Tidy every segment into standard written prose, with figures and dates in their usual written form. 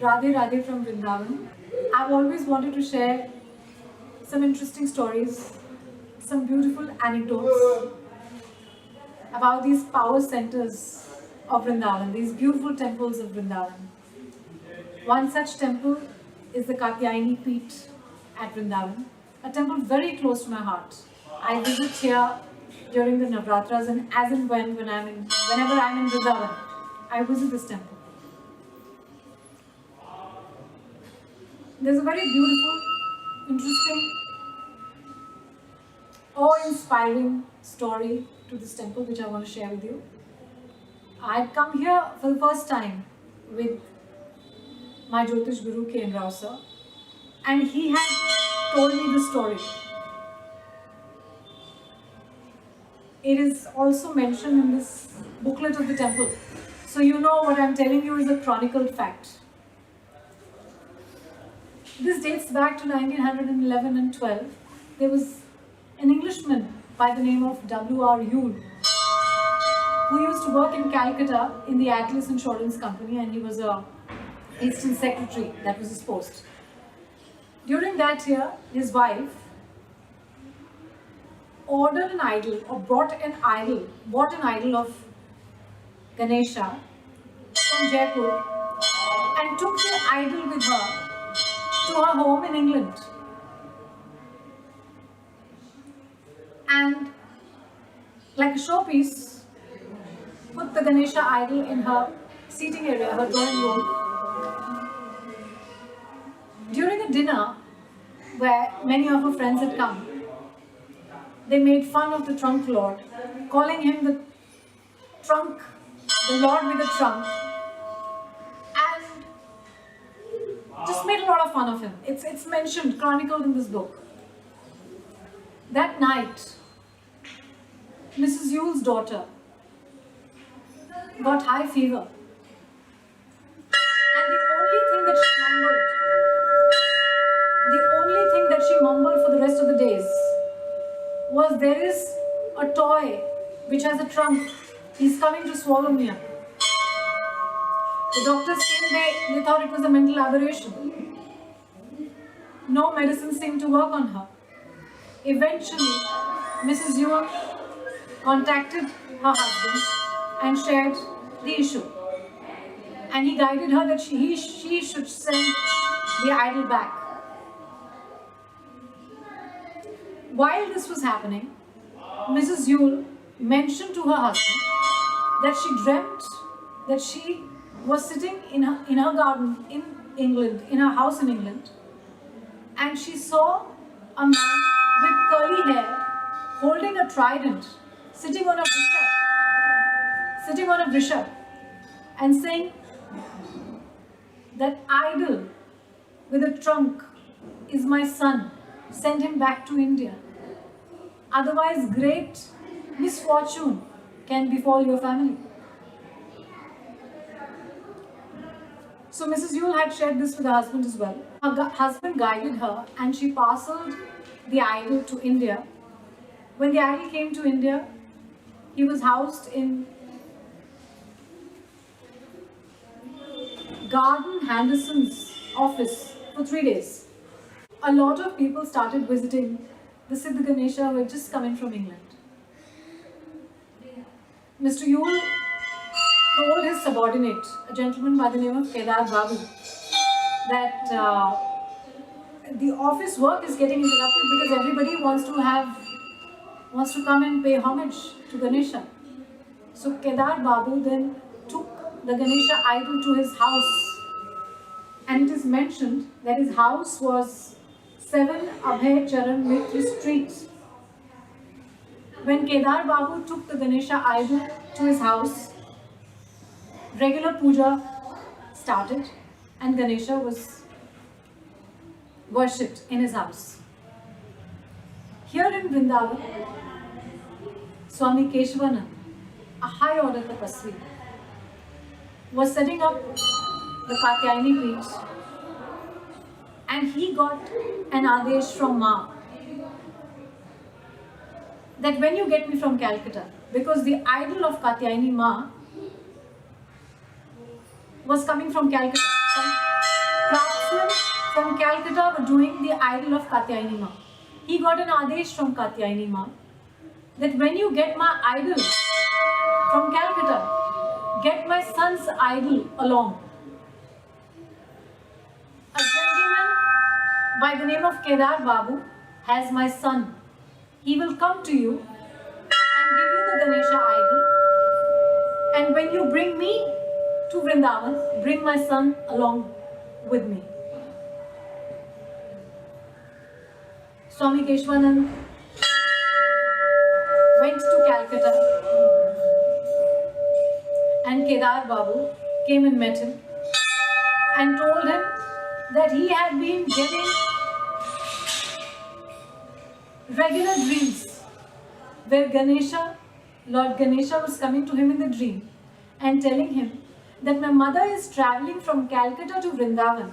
Radhe Radhe from Vrindavan. I've always wanted to share some interesting stories, some beautiful anecdotes about these power centers of Vrindavan, these beautiful temples of Vrindavan. One such temple is the Katyayini Peeth at Vrindavan, a temple very close to my heart. I visit here during the Navratras and as and whenever I'm in Vrindavan, I visit this temple. There's a very beautiful, interesting, awe-inspiring story to this temple which I want to share with you. I'd come here for the first time with my Jyotish Guru K. Rao sir, and he had told me the story. It is also mentioned in this booklet of the temple. So you know what I'm telling you is a chronicled fact. This dates back to 1911 and 12. There was an Englishman by the name of W.R. Yule who used to work in Calcutta in the Atlas Insurance Company, and he was a assistant secretary. That was his post. During that year, his wife ordered an idol or bought an idol of Ganesha from Jaipur and took the idol with her to her home in England. And like a showpiece, put the Ganesha idol in her seating area, her drawing room. During a dinner where many of her friends had come, they made fun of the trunk lord, calling him the lord with the trunk, and just made a lot of fun of him. It's mentioned, chronicled in this book. That night, Mrs. Yule's daughter got high fever, and the only thing that she mumbled for the rest of the days was, "There is a toy which has a trunk. He's coming to swallow me up." The doctors came, they thought it was a mental aberration. No medicine seemed to work on her. Eventually, Mrs. Yule contacted her husband and shared the issue. And he guided her that she should send the idol back. While this was happening, Mrs. Yule mentioned to her husband that she dreamt that she was sitting in her garden in England, in her house in England, and she saw a man with curly hair holding a trident, sitting on a vrishabh, and saying, "That idol with a trunk is my son. Send him back to India. Otherwise, great misfortune can befall your family." So Mrs. Yule had shared this with her husband as well. Her husband guided her and she parceled the idol to India. When the idol came to India, he was housed in Garden Henderson's office for 3 days. A lot of people started visiting the Siddha Ganesha who had just come in from England. Mr. Yule told his subordinate, a gentleman by the name of Kedar Babu, that the office work is getting interrupted because everybody wants to come and pay homage to Ganesha. So Kedar Babu then took the Ganesha idol to his house, and it is mentioned that his house was 7 Abhay Charan Mitra Street. When Kedar Babu took the Ganesha idol to his house, regular puja started and Ganesha was worshipped in his house. Here in Vrindavan, Swami Keshavanand, a high order tapasvi, was setting up the Katyayini Peeth, and he got an adesh from Ma that when you get me from Calcutta, because the idol of Katyayini Ma was coming from Calcutta, Calcutta were doing the idol of Katyayini Ma. He got an adesh from Katyayini Ma that when you get my idol from Calcutta, get my son's idol along. A gentleman by the name of Kedar Babu has my son. He will come to you and give you the Ganesha idol. And when you bring me to Vrindavan, bring my son along with me. Swami Keshavanand went to Calcutta and Kedar Babu came and met him and told him that he had been getting regular dreams where Ganesha, Lord Ganesha was coming to him in the dream and telling him that my mother is traveling from Calcutta to Vrindavan.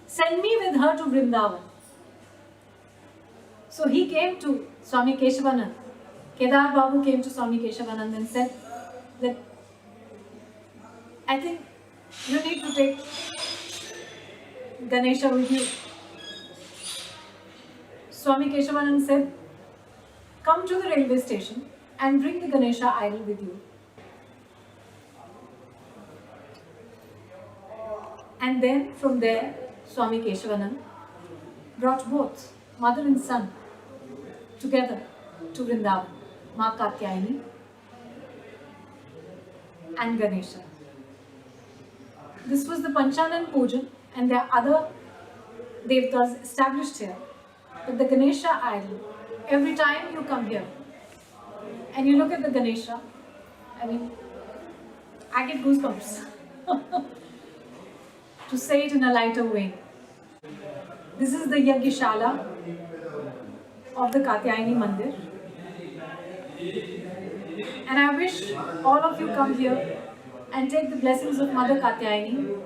Send me with her to Vrindavan. So he came to Swami Keshavanand. Kedar Babu came to Swami Keshavanand and said that I think you need to take Ganesha with you. Swami Keshavanand said, come to the railway station and bring the Ganesha idol with you. And then from there, Swami Keshavanand brought both mother and son together to Vrindavan, Ma Katyayini and Ganesha. This was the Panchanan Pujan, and there are other devtas established here. But the Ganesha idol, every time you come here and you look at the Ganesha, I mean, I get goosebumps. To say it in a lighter way. This is the Yajñashala of the Katyayini Mandir. And I wish all of you come here and take the blessings of Mother Katyayini